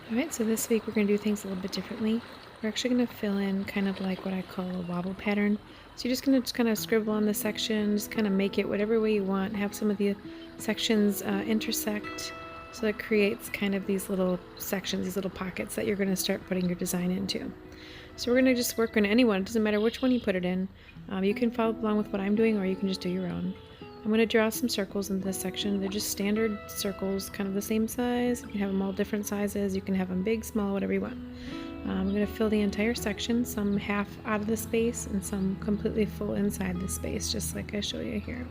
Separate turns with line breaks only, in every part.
Alright, so this week we're going to do things a little bit differently. We're actually going to fill in kind of like what I call a wobble pattern. So you're just going to kind of scribble on the section, just kind of make it whatever way you want, have some of the sections intersect, so it creates kind of these little sections, these little pockets that you're going to start putting your design into. So we're going to just work on any one. It doesn't matter which one you put it in. You can follow along with what I'm doing, or you can just do your own. I'm going to draw some circles in this section. They're just standard circles, kind of the same size. You can have them all different sizes. You can have them big, small, whatever you want. I'm going to fill the entire section, some half out of the space and some completely full inside the space, just like I show you here.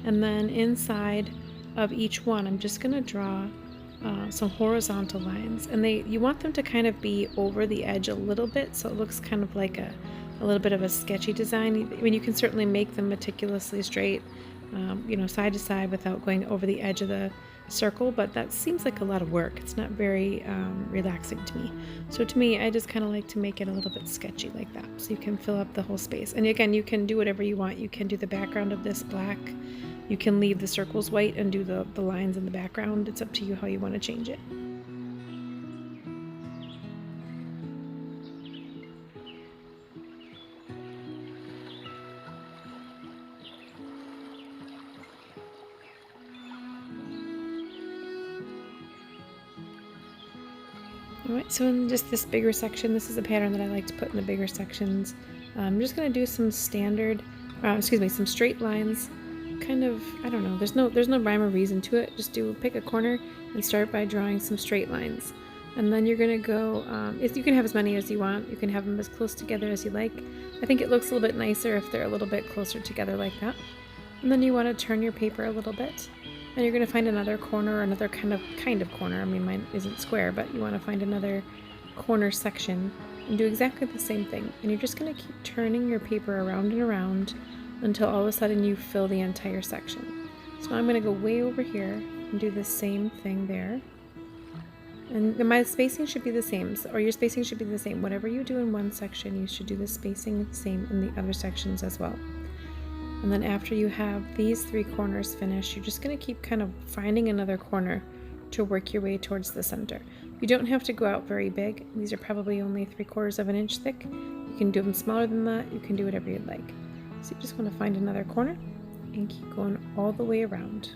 And then inside of each one, I'm just going to draw some horizontal lines, and you want them to kind of be over the edge a little bit, so it looks kind of like a little bit of a sketchy design. I mean, you can certainly make them meticulously straight, side to side without going over the edge of the circle, but that seems like a lot of work. It's not very relaxing to me. So to me, I just kind of like to make it a little bit sketchy like that, so you can fill up the whole space. And again, you can do whatever you want. You can do the background of this black. You can leave the circles white and do the lines in the background. It's up to you how you want to change it. Alright, so in just this bigger section, this is a pattern that I like to put in the bigger sections. I'm just going to do some some straight lines. Kind of, I don't know, there's no rhyme or reason to it. Just pick a corner and start by drawing some straight lines. And then you're going to go, you can have as many as you want. You can have them as close together as you like. I think it looks a little bit nicer if they're a little bit closer together like that. And then you want to turn your paper a little bit. And you're going to find another corner, another kind of corner. I mean, mine isn't square, but you want to find another corner section and do exactly the same thing. And you're just going to keep turning your paper around and around until all of a sudden you fill the entire section. So now I'm going to go way over here and do the same thing there. And my spacing should be the same, or your spacing should be the same. Whatever you do in one section, you should do the spacing the same in the other sections as well. And then after you have these three corners finished, you're just going to keep kind of finding another corner to work your way towards the center. You don't have to go out very big. These are probably only 3/4 of an inch thick. You can do them smaller than that. You can do whatever you'd like. So you just want to find another corner and keep going all the way around.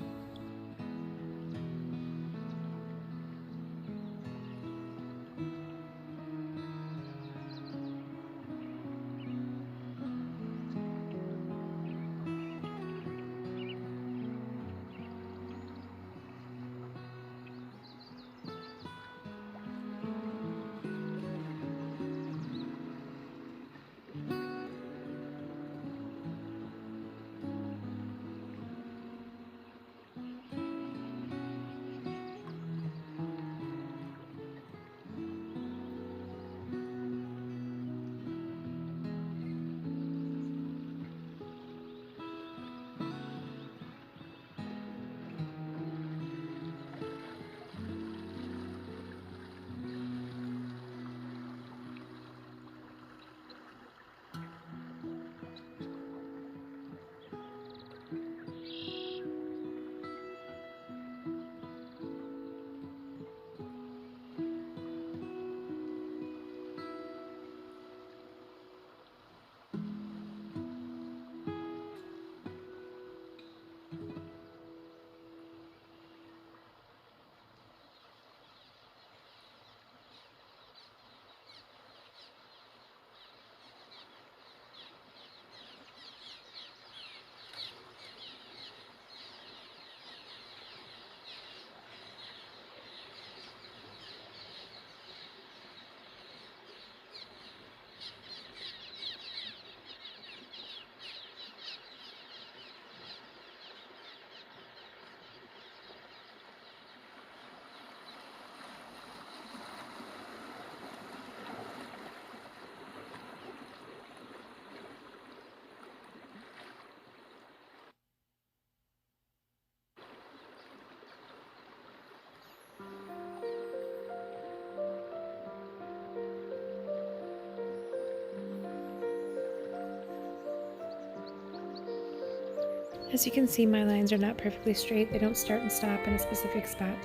As you can see, my lines are not perfectly straight. They don't start and stop in a specific spot.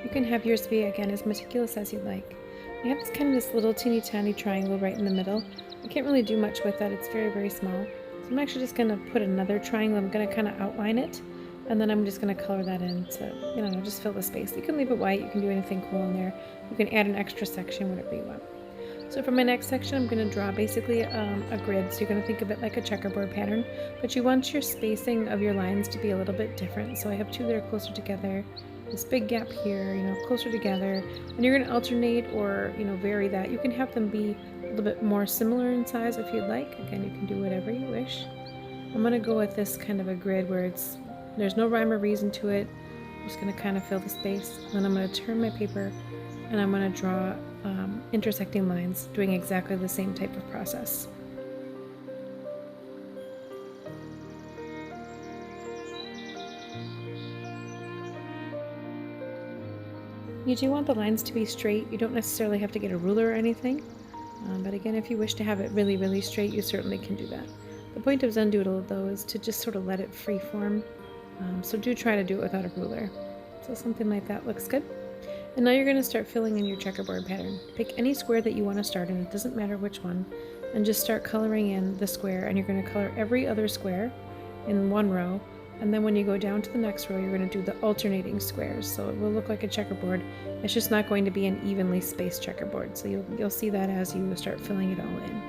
You can have yours be, again, as meticulous as you'd like. I have this little teeny tiny triangle right in the middle. I can't really do much with that, it's very, very small. So I'm actually just going to put another triangle. I'm going to kind of outline it, and then I'm just going to color that in to, you know, just fill the space. You can leave it white, you can do anything cool in there. You can add an extra section, whatever you want. So for my next section, I'm going to draw basically a grid. So you're going to think of it like a checkerboard pattern, but you want your spacing of your lines to be a little bit different. So I have two that are closer together, this big gap here, you know, closer together, and you're going to alternate or, you know, vary that. You can have them be a little bit more similar in size if you'd like. Again, you can do whatever you wish. I'm going to go with this kind of a grid where there's no rhyme or reason to it. I'm just going to kind of fill the space. Then I'm going to turn my paper and I'm going to draw intersecting lines, doing exactly the same type of process. You do want the lines to be straight. You don't necessarily have to get a ruler or anything, but again, if you wish to have it really, really straight, you certainly can do that. The point of Zendoodle, though, is to just sort of let it free form, so do try to do it without a ruler. So something like that looks good. And now you're going to start filling in your checkerboard pattern. Pick any square that you want to start in, it doesn't matter which one, and just start coloring in the square, and you're going to color every other square in one row, and then when you go down to the next row, you're going to do the alternating squares. So it will look like a checkerboard. It's just not going to be an evenly spaced checkerboard. So you'll see that as you start filling it all in.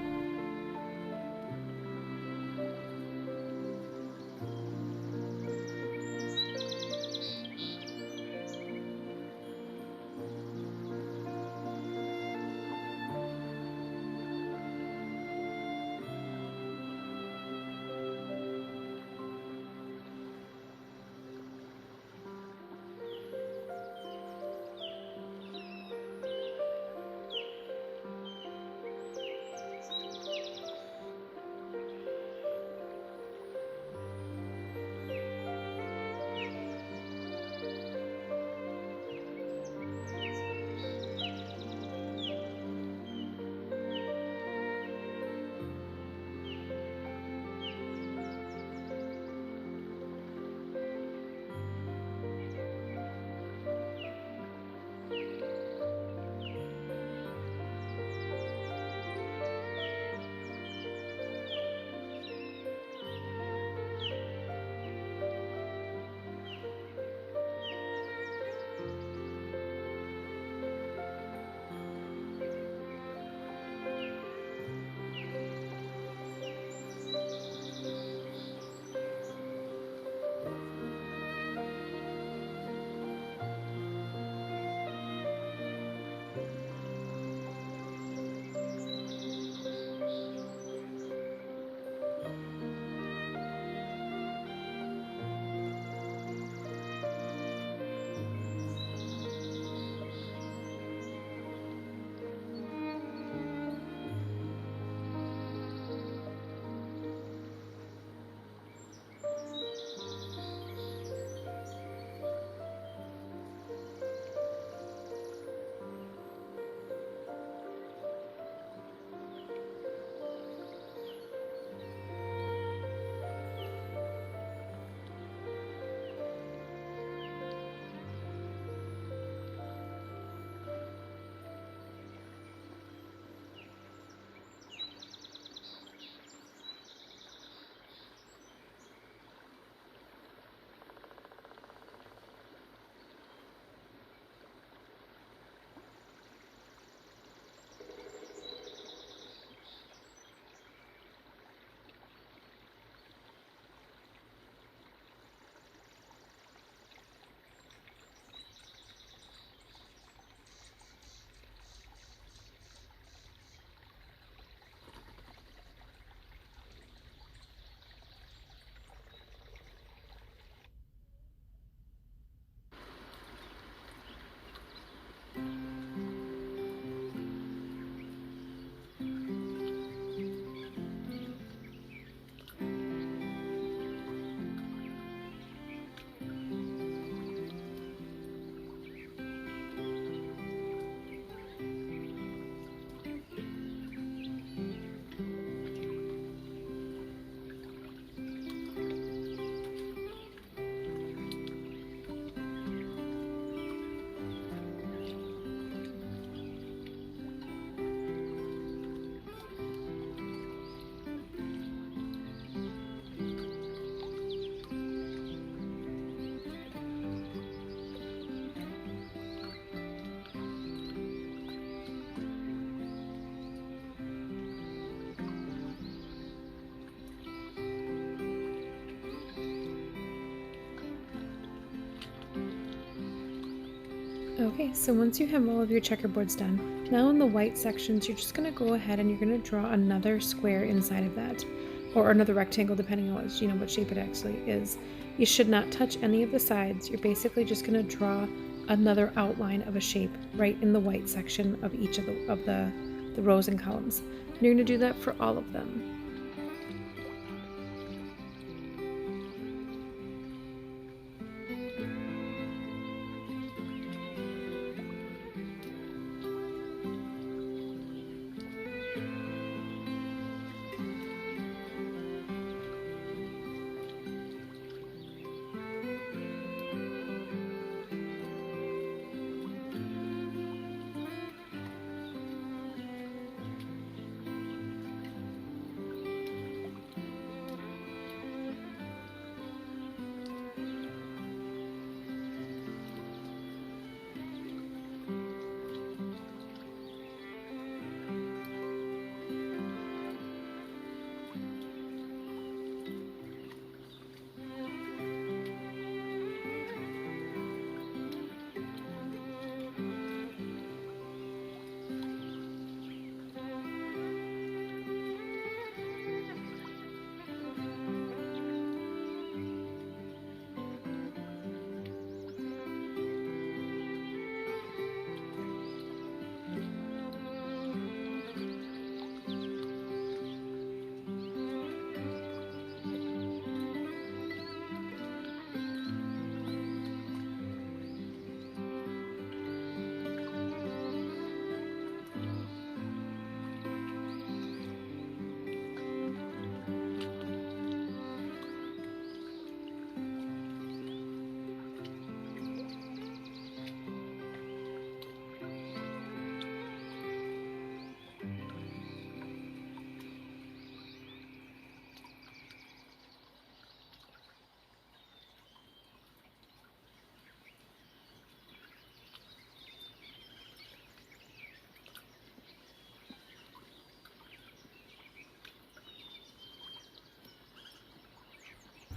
Okay, so once you have all of your checkerboards done, now in the white sections, you're just going to go ahead and you're going to draw another square inside of that, or another rectangle, depending on what, what shape it actually is. You should not touch any of the sides. You're basically just going to draw another outline of a shape right in the white section of each of the rows and columns. And you're going to do that for all of them.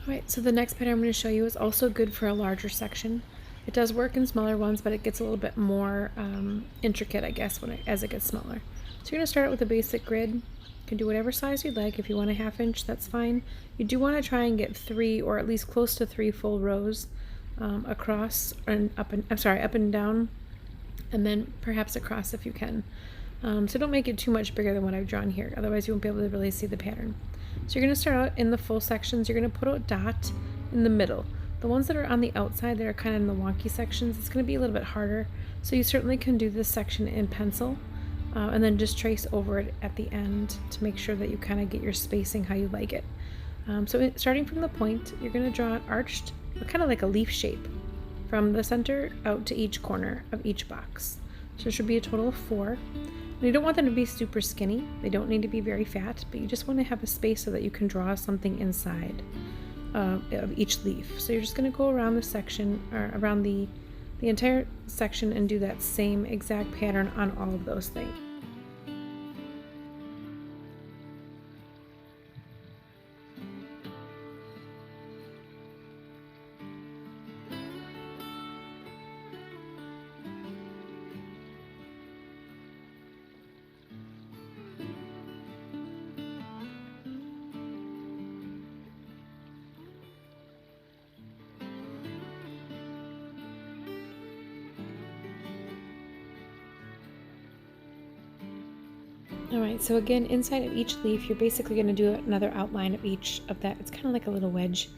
Alright, so the next pattern I'm going to show you is also good for a larger section. It does work in smaller ones, but it gets a little bit more intricate, I guess, as it gets smaller. So you're going to start out with a basic grid. You can do whatever size you'd like. If you want a 1/2 inch, that's fine. You do want to try and get 3 or at least close to 3 full rows across and up and down, and then perhaps across if you can. So don't make it too much bigger than what I've drawn here, otherwise you won't be able to really see the pattern. So you're going to start out in the full sections. You're going to put a dot in the middle. The ones that are on the outside that are kind of in the wonky sections, it's going to be a little bit harder. So you certainly can do this section in pencil and then just trace over it at the end to make sure that you kind of get your spacing how you like it. Starting from the point, you're going to draw an arched, kind of like a leaf shape, from the center out to each corner of each box. So it should be a total of 4. And you don't want them to be super skinny. They don't need to be very fat, but you just want to have a space so that you can draw something inside of each leaf. So you're just going to go around the section, or around the entire section, and do that same exact pattern on all of those things. Alright, so again, inside of each leaf, you're basically going to do another outline of each of that. It's kind of like a little wedge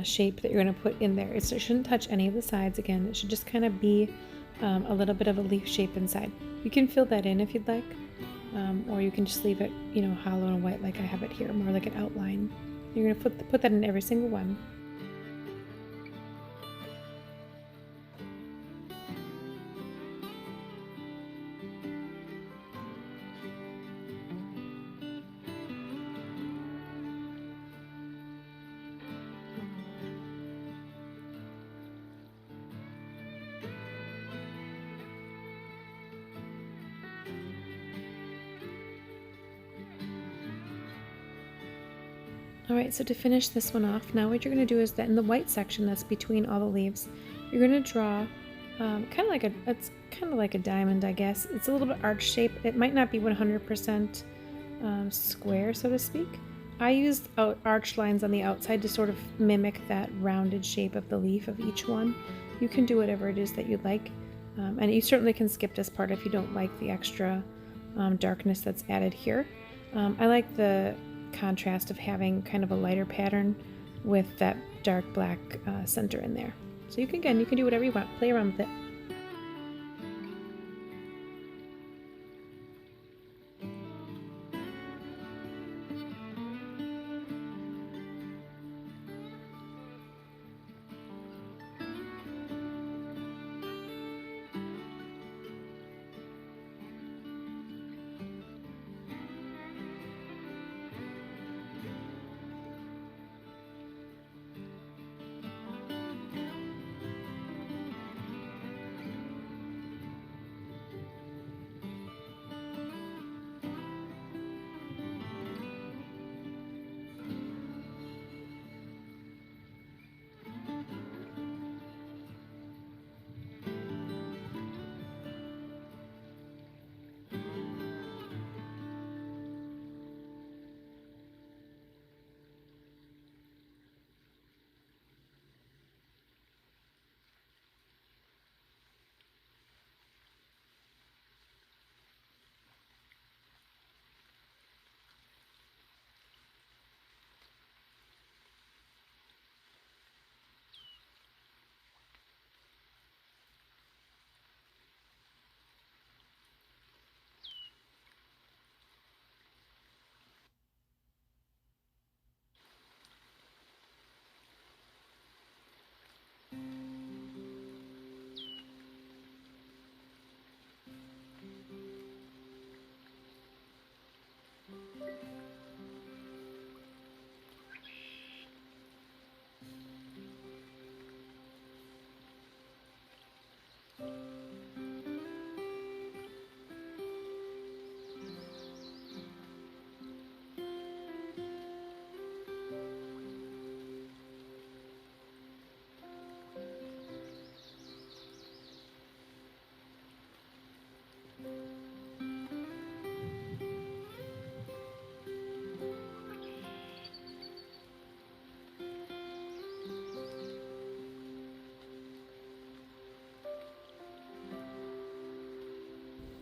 shape that you're going to put in there. It shouldn't touch any of the sides. Again, it should just kind of be a little bit of a leaf shape inside. You can fill that in if you'd like, or you can just leave it, hollow and white like I have it here, more like an outline. You're going to put that in every single one. Alright, so to finish this one off, now what you're going to do is that in the white section that's between all the leaves, you're going to draw it's kind of like a diamond, I guess. It's a little bit arch shape. It might not be 100% square, so to speak. I used arch lines on the outside to sort of mimic that rounded shape of the leaf of each one. You can do whatever it is that you'd like, and you certainly can skip this part if you don't like the extra darkness that's added here. I like the contrast of having kind of a lighter pattern with that dark black center in there. So you can do whatever you want, play around with it.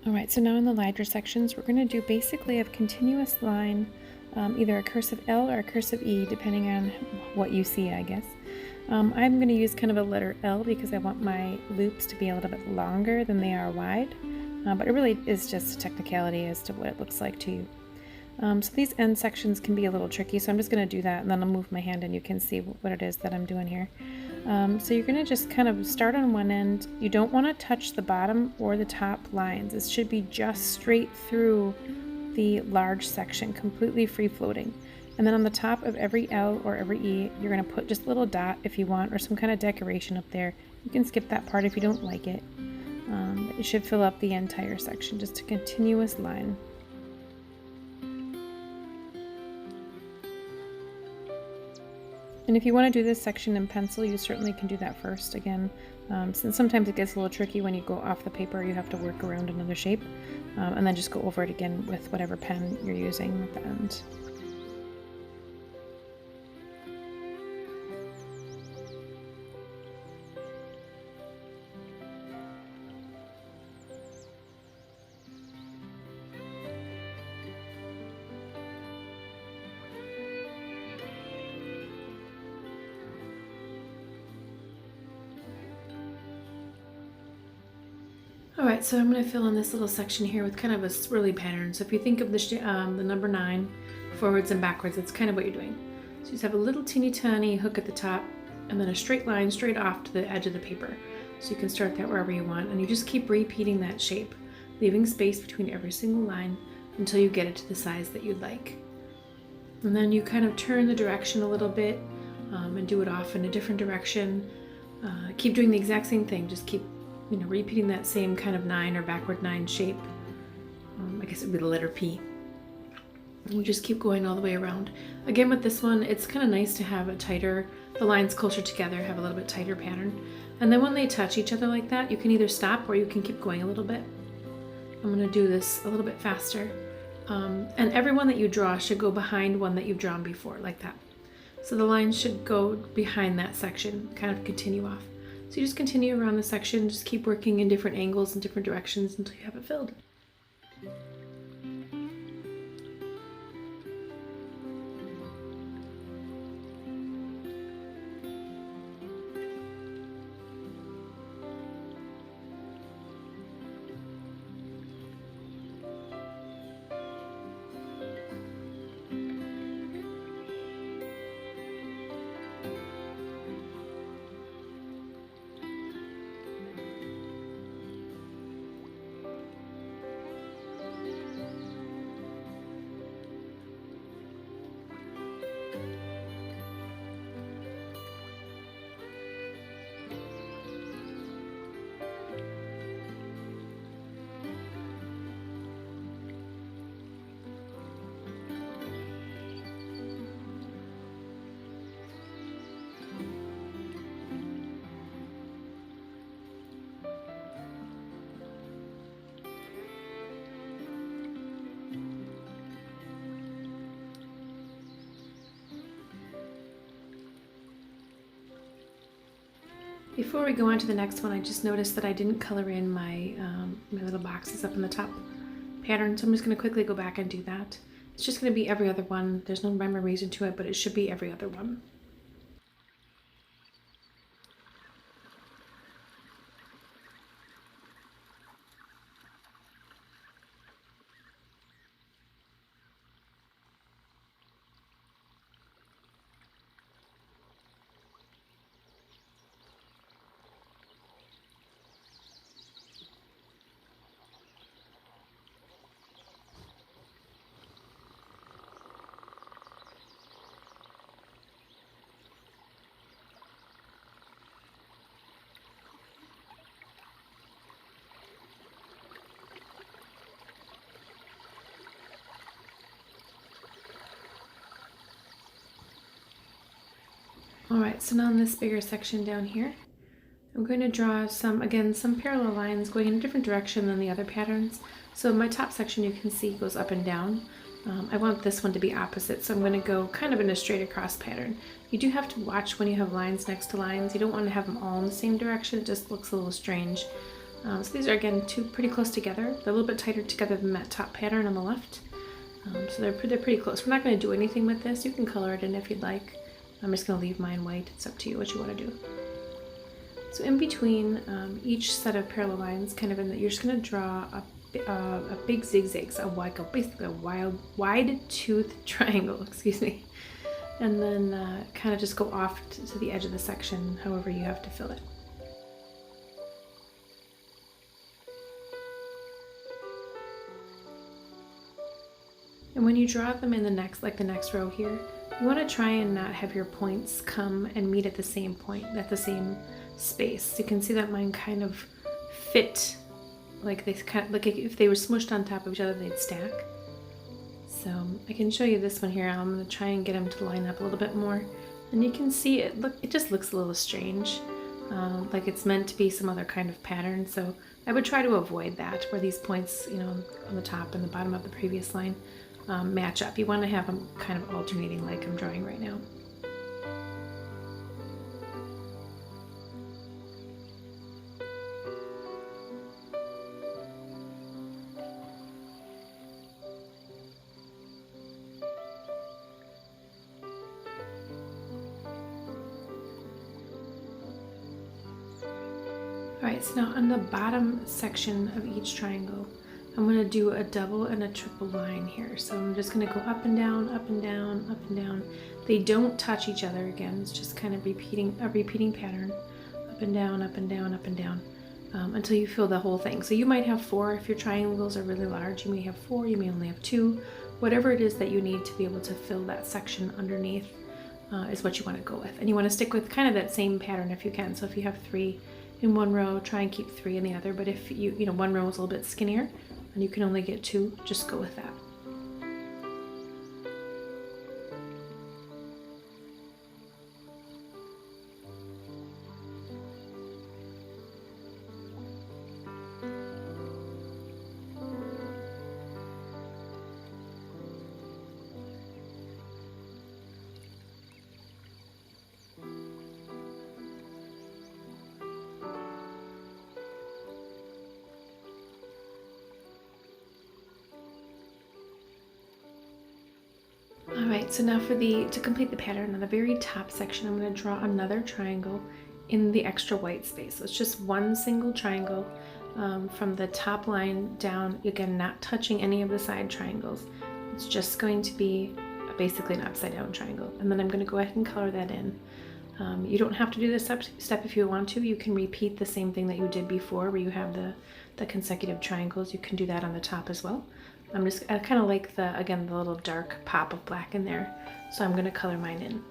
Alright, so now in the lighter sections, we're going to do basically a continuous line, either a cursive L or a cursive E, depending on what you see, I guess. I'm going to use kind of a letter L because I want my loops to be a little bit longer than they are wide, but it really is just a technicality as to what it looks like to you. So these end sections can be a little tricky, so I'm just going to do that and then I'll move my hand and you can see what it is that I'm doing here. So you're going to just kind of start on one end. You don't want to touch the bottom or the top lines. It should be just straight through the large section, completely free floating. And then on the top of every L or every E, you're going to put just a little dot if you want, or some kind of decoration up there. You can skip that part if you don't like it. It should fill up the entire section, just a continuous line. And if you want to do this section in pencil, you certainly can do that first. Again, since sometimes it gets a little tricky when you go off the paper, you have to work around another shape, and then just go over it again with whatever pen you're using at the end. Alright, so I'm going to fill in this little section here with kind of a swirly pattern. So if you think of the number 9 forwards and backwards, that's kind of what you're doing. So you just have a little teeny tiny hook at the top and then a straight line straight off to the edge of the paper. So you can start that wherever you want, and you just keep repeating that shape, leaving space between every single line until you get it to the size that you'd like. And then you kind of turn the direction a little bit and do it off in a different direction. Keep doing the exact same thing, just keep repeating that same kind of 9 or backward 9 shape. I guess it would be the letter P. And we just keep going all the way around. Again, with this one, it's kind of nice to have a tighter the lines closer together have a little bit tighter pattern. And then when they touch each other like that, you can either stop or you can keep going a little bit. I'm going to do this a little bit faster. And every one that you draw should go behind one that you've drawn before, like that. So the lines should go behind that section, kind of continue off. So you just continue around the section, just keep working in different angles and different directions until you have it filled. Before we go on to the next one, I just noticed that I didn't color in my, my little boxes up in the top pattern, so I'm just going to quickly go back and do that. It's just going to be every other one. There's no rhyme or reason to it, but it should be every other one. Alright, so now in this bigger section down here, I'm going to draw some parallel lines going in a different direction than the other patterns. So my top section you can see goes up and down. I want this one to be opposite, so I'm going to go kind of in a straight across pattern. You do have to watch when you have lines next to lines. You don't want to have them all in the same direction, it just looks a little strange. So these are again pretty close together. They're a little bit tighter together than that top pattern on the left. So they're pretty close. We're not going to do anything with this. You can color it in if you'd like. I'm just going to leave mine white. It's up to you what you want to do. So in between each set of parallel lines, kind of you're just going to draw a big zigzag, basically a wide tooth triangle, excuse me. And then kind of just go off to the edge of the section, however you have to fill it. And when you draw them in the next row here, you want to try and not have your points come and meet at the same point, at the same space. You can see that mine kind of fit, like if they were smushed on top of each other, they'd stack. So I can show you this one here. I'm going to try and get them to line up a little bit more. And you can see it just looks a little strange, like it's meant to be some other kind of pattern. So I would try to avoid that, where these points, on the top and the bottom of the previous line, match up. You want to have them kind of alternating like I'm drawing right now. Alright, so now on the bottom section of each triangle, I'm going to do a double and a triple line here. So I'm just going to go up and down, up and down, up and down. They don't touch each other again. It's just kind of a repeating pattern. Up and down, up and down, up and down, until you fill the whole thing. So you might have 4 if your triangles are really large. You may have 4, you may only have 2. Whatever it is that you need to be able to fill that section underneath is what you want to go with. And you want to stick with kind of that same pattern if you can. So if you have 3 in one row, try and keep 3 in the other. But if one row is a little bit skinnier and you can only get 2, just go with that. Alright, so now to complete the pattern, on the very top section, I'm going to draw another triangle in the extra white space. So it's just one single triangle from the top line down, again, not touching any of the side triangles. It's just going to be basically an upside down triangle. And then I'm going to go ahead and color that in. You don't have to do this step if you want to. You can repeat the same thing that you did before where you have the consecutive triangles. You can do that on the top as well. I kind of like the little dark pop of black in there. So I'm going to color mine in.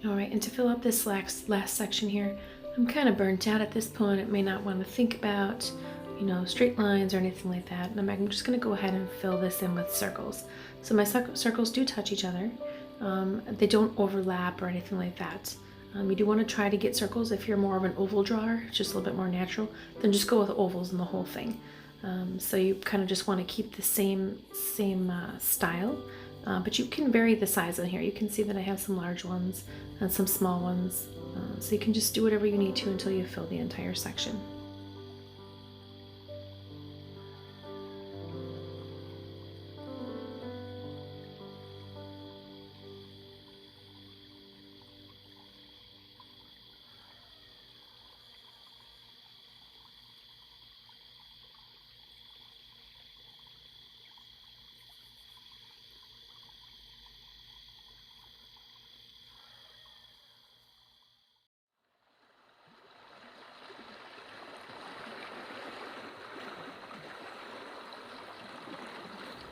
All right, and to fill up this last section here, I'm kind of burnt out at this point. I may not want to think about, straight lines or anything like that. And I'm just going to go ahead and fill this in with circles. So my circles do touch each other. They don't overlap or anything like that. You do want to try to get circles if you're more of an oval drawer, just a little bit more natural, then just go with ovals in the whole thing. So you kind of just want to keep the same style. But you can vary the size on here. You can see that I have some large ones and some small ones. So you can just do whatever you need to until you fill the entire section.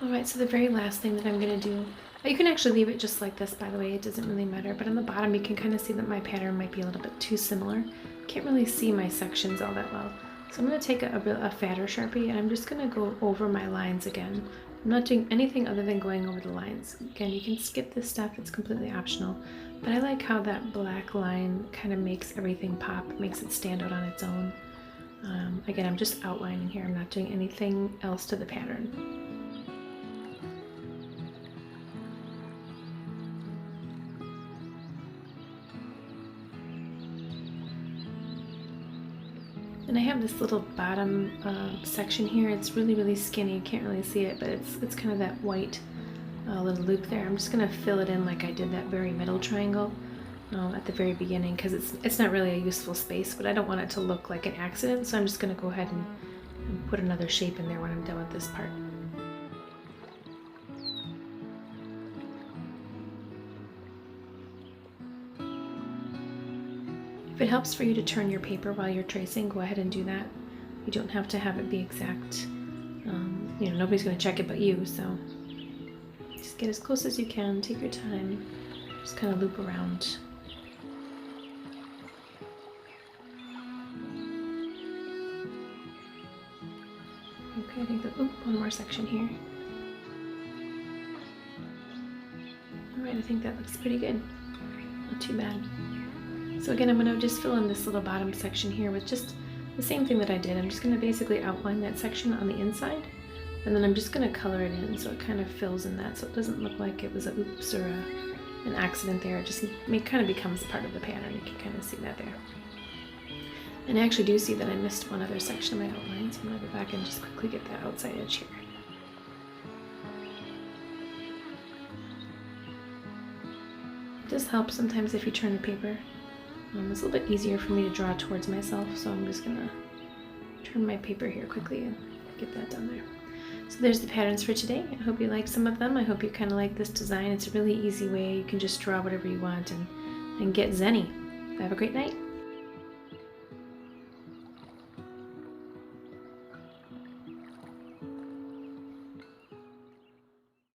Alright, so the very last thing that I'm going to do, you can actually leave it just like this, by the way, it doesn't really matter, but on the bottom you can kind of see that my pattern might be a little bit too similar. Can't really see my sections all that well. So I'm going to take a fatter Sharpie and I'm just going to go over my lines again. I'm not doing anything other than going over the lines. Again, you can skip this step, it's completely optional, but I like how that black line kind of makes everything pop, makes it stand out on its own. Again, I'm just outlining here, I'm not doing anything else to the pattern. And I have this little bottom section here. It's really skinny. You can't really see it, but it's kind of that white little loop there. I'm just going to fill it in like I did that very middle triangle at the very beginning because it's not really a useful space, but I don't want it to look like an accident, so I'm just going to go ahead and put another shape in there when I'm done with this part. If it helps for you to turn your paper while you're tracing, go ahead and do that. You don't have to have it be exact. Nobody's going to check it but you, so just get as close as you can, take your time, just kind of loop around. Okay, I think one more section here. Alright, I think that looks pretty good. Not too bad. So again, I'm going to just fill in this little bottom section here with just the same thing that I did. I'm just going to basically outline that section on the inside, and then I'm just going to color it in so it kind of fills in that, so it doesn't look like it was a oops or an accident there. It just kind of becomes part of the pattern. You can kind of see that there. And I actually do see that I missed one other section of my outline, so I'm going to go back and just quickly get that outside edge here. It does help sometimes if you turn the paper. It's a little bit easier for me to draw towards myself, so I'm just gonna turn my paper here quickly and get that done there. So there's the patterns for today. I hope you like some of them. I hope you kind of like this design. It's a really easy way. You can just draw whatever you want and get zenny. Have a great night.